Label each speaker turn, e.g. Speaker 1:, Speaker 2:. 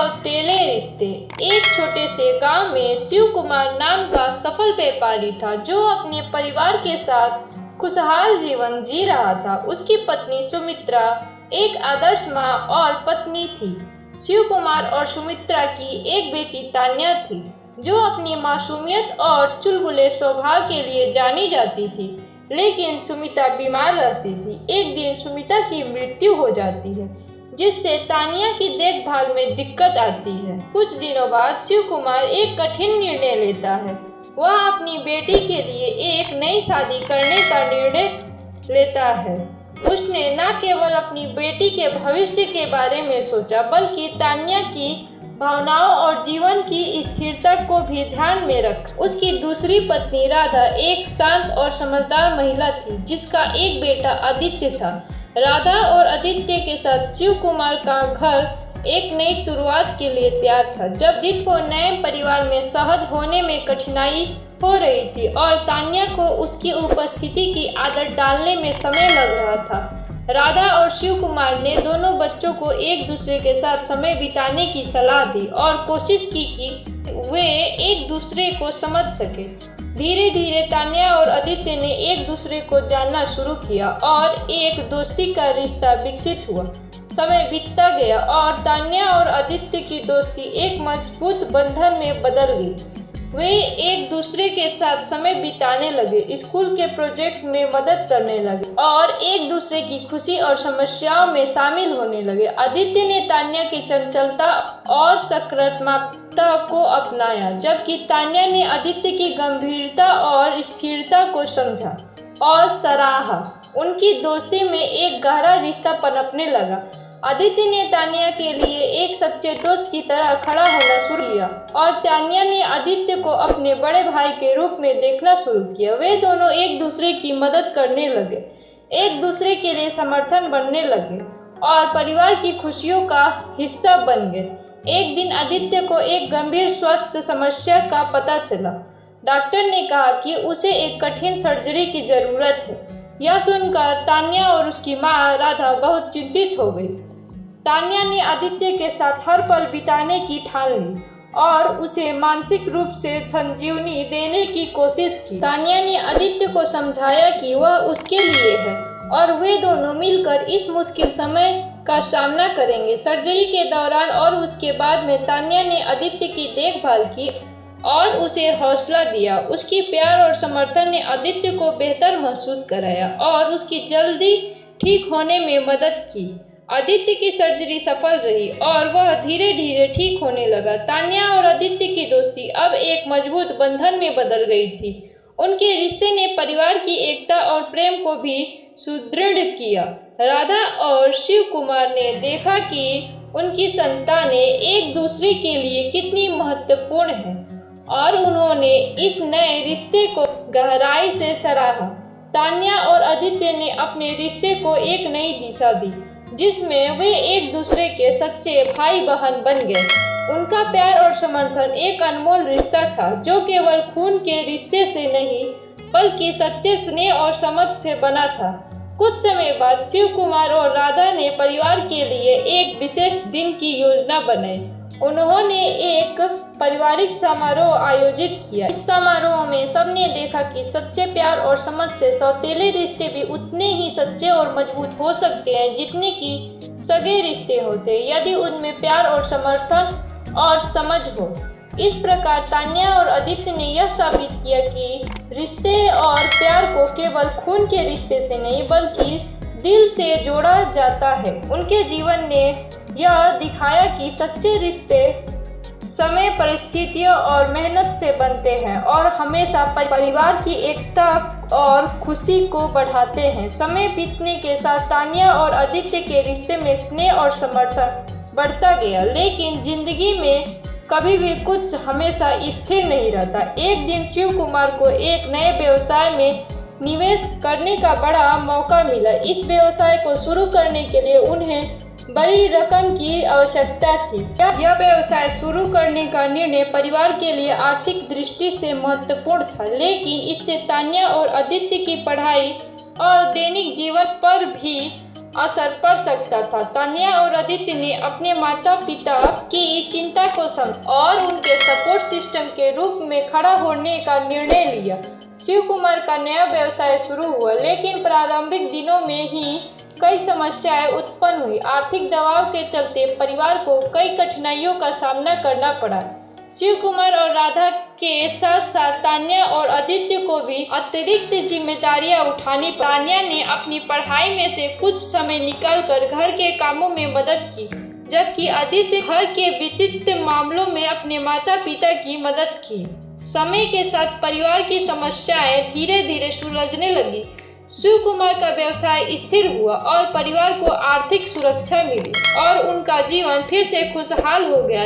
Speaker 1: सौतेले रिश्ते। एक छोटे से गांव में शिव कुमार नाम का सफल व्यापारी था जो अपने परिवार के साथ खुशहाल जीवन जी रहा था। उसकी पत्नी सुमित्रा एक आदर्श माँ और पत्नी थी। शिव कुमार और सुमित्रा की एक बेटी तान्या थी जो अपनी मासूमियत और चुलबुले स्वभाव के लिए जानी जाती थी। लेकिन सुमित्रा बीमार रहती थी। एक दिन सुमित्रा की मृत्यु हो जाती है जिससे तानिया की देखभाल में दिक्कत आती है। कुछ दिनों बाद शिव कुमार एक कठिन निर्णय लेता है। वह अपनी बेटी के लिए एक नई शादी करने का निर्णय लेता है। उसने न केवल अपनी बेटी के भविष्य के बारे में सोचा बल्कि तानिया की भावनाओं और जीवन की स्थिरता को भी ध्यान में रखा। उसकी दूसरी पत्नी राधा एक शांत और समझदार महिला थी जिसका एक बेटा आदित्य था। राधा और आदित्य के साथ शिव कुमार का घर एक नई शुरुआत के लिए तैयार था। जब दिन को नए परिवार में सहज होने में कठिनाई हो रही थी और तान्या को उसकी उपस्थिति की आदत डालने में समय लग रहा था, राधा और शिव कुमार ने दोनों बच्चों को एक दूसरे के साथ समय बिताने की सलाह दी और कोशिश की कि वे एक दूसरे को समझ सके। धीरे धीरे तान्या और आदित्य ने एक दूसरे को जानना शुरू किया और एक दोस्ती का रिश्ता विकसित हुआ। समय बीतता गया और तान्या और आदित्य की दोस्ती एक मजबूत बंधन में बदल गई। वे एक दूसरे के साथ समय बिताने लगे, स्कूल के प्रोजेक्ट में मदद करने लगे और एक दूसरे की खुशी और समस्याओं में शामिल होने लगे। आदित्य ने तान्या की चंचलता और सकारात्मकता को अपनाया जबकि तान्या ने आदित्य की गंभीरता और स्थिरता को समझा और सराहा। उनकी दोस्ती में एक गहरा रिश्ता पनपने लगा। आदित्य ने तान्या के लिए एक सच्चे दोस्त की तरह खड़ा होना शुरू किया और तान्या ने आदित्य को अपने बड़े भाई के रूप में देखना शुरू किया। वे दोनों एक दूसरे की मदद करने लगे, एक दूसरे के लिए समर्थन बनने लगे और परिवार की खुशियों का हिस्सा बन गए। एक दिन आदित्य को एक गंभीर स्वास्थ्य समस्या का पता चला। डॉक्टर ने कहा कि उसे एक कठिन सर्जरी की जरूरत है। यह सुनकर तान्या और उसकी माँ राधा बहुत चिंतित हो गई। तान्या ने आदित्य के साथ हर पल बिताने की ठान ली और उसे मानसिक रूप से संजीवनी देने की कोशिश की। तान्या ने आदित्य को समझाया कि वह उसके लिए है और वे दोनों मिलकर इस मुश्किल समय का सामना करेंगे। सर्जरी के दौरान और उसके बाद में तान्या ने आदित्य की देखभाल की और उसे हौसला दिया। उसकी प्यार और समर्थन ने आदित्य को बेहतर महसूस कराया और उसकी जल्दी ठीक होने में मदद की। आदित्य की सर्जरी सफल रही और वह धीरे धीरे ठीक होने लगा। तान्या और आदित्य की दोस्ती अब एक मजबूत बंधन में बदल गई थी। उनके रिश्ते ने परिवार की एकता और प्रेम को भी सुदृढ़ किया। राधा और शिव कुमार ने देखा कि उनकी संतानें एक दूसरे के लिए कितनी महत्वपूर्ण हैं और उन्होंने इस नए रिश्ते को गहराई से सराहा। तान्या और आदित्य ने अपने रिश्ते को एक नई दिशा दी जिसमें वे एक दूसरे के सच्चे भाई बहन बन गए। उनका प्यार और समर्थन एक अनमोल रिश्ता था जो केवल खून के रिश्ते से नहीं बल्कि सच्चे स्नेह और समझ से बना था। कुछ समय बाद शिव कुमार और राधा ने परिवार के लिए एक विशेष दिन की योजना बनाई। उन्होंने एक पारिवारिक समारोह आयोजित किया। इस समारोह में सबने देखा कि सच्चे प्यार और समझ से सौतेले रिश्ते भी उतने ही सच्चे और मजबूत हो सकते हैं जितने कि सगे रिश्ते होते हैं यदि उनमें प्यार और समर्थन और समझ हो। इस प्रकार तान्या और आदित्य ने यह साबित किया कि रिश्ते और प्यार को केवल खून के रिश्ते से नहीं बल्कि दिल से जोड़ा जाता है। उनके जीवन ने यह दिखाया कि सच्चे रिश्ते समय, परिस्थितियों और मेहनत से बनते हैं और हमेशा परिवार की एकता और खुशी को बढ़ाते हैं। समय बीतने के साथ तान्या और आदित्य के रिश्ते में स्नेह और समर्थन बढ़ता गया, लेकिन जिंदगी में कभी भी कुछ हमेशा स्थिर नहीं रहता। एक दिन शिव कुमार को एक नए व्यवसाय में निवेश करने का बड़ा मौका मिला। इस व्यवसाय को शुरू करने के लिए उन्हें बड़ी रकम की आवश्यकता थी। यह व्यवसाय शुरू करने का निर्णय परिवार के लिए आर्थिक दृष्टि से महत्वपूर्ण था, लेकिन इससे तान्या और आदित्य की पढ़ाई और दैनिक जीवन पर भी असर पड़ सकता था। तान्या और आदित्य ने अपने माता पिता की चिंता को समझ और उनके सपोर्ट सिस्टम के रूप में खड़ा होने का निर्णय लिया। शिव कुमार का नया व्यवसाय शुरू हुआ, लेकिन प्रारंभिक दिनों में ही कई समस्याएं उत्पन्न हुई। आर्थिक दबाव के चलते परिवार को कई कठिनाइयों का सामना करना पड़ा। शिव कुमार और राधा के साथ साथ तान्या और आदित्य को भी अतिरिक्त जिम्मेदारियां उठानी पड़ी। तान्या ने अपनी पढ़ाई में से कुछ समय निकालकर घर के कामों में मदद की, जबकि आदित्य घर के वित्तीय मामलों में अपने माता पिता की मदद की। समय के साथ परिवार की समस्याएं धीरे धीरे सुलझने लगी। शिव कुमार का व्यवसाय स्थिर हुआ और परिवार को आर्थिक सुरक्षा मिली और उनका जीवन फिर से खुशहाल हो गया।